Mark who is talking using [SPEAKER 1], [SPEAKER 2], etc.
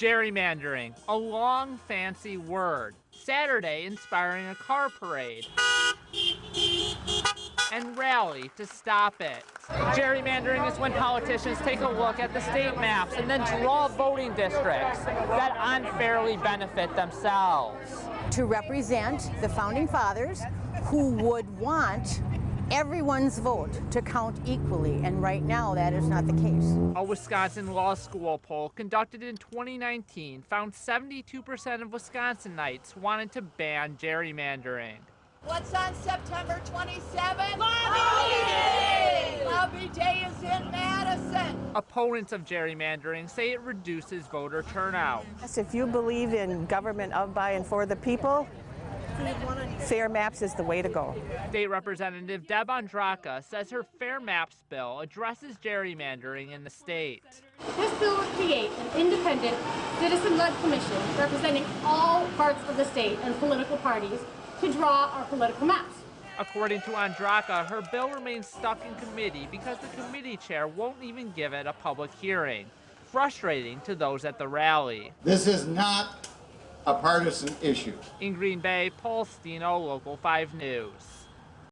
[SPEAKER 1] Gerrymandering, a long, fancy word. Saturday inspiring a car parade and rally to stop it. Gerrymandering is when politicians take a look at the state maps and then draw voting districts that unfairly benefit themselves.
[SPEAKER 2] To represent the founding fathers who would want everyone's vote to count equally, and right now that is not the case.
[SPEAKER 1] A Wisconsin law school poll conducted in 2019 found 72% of Wisconsinites wanted to ban gerrymandering.
[SPEAKER 3] What's on September 27th? Lobby Day! Lobby Day is in Madison.
[SPEAKER 1] Opponents of gerrymandering say it reduces voter turnout.
[SPEAKER 4] If you believe in government of, by, and for the people, fair maps is the way to go.
[SPEAKER 1] State Representative Deb Andraka says her Fair Maps bill addresses gerrymandering in the state.
[SPEAKER 5] This bill would create an independent, citizen-led commission representing all parts of the state and political parties to draw our political maps.
[SPEAKER 1] According to Andraka, her bill remains stuck in committee because the committee chair won't even give it a public hearing, frustrating to those at the rally.
[SPEAKER 6] This is not a partisan issue.
[SPEAKER 1] In Green Bay, Paul Stino, Local 5 News.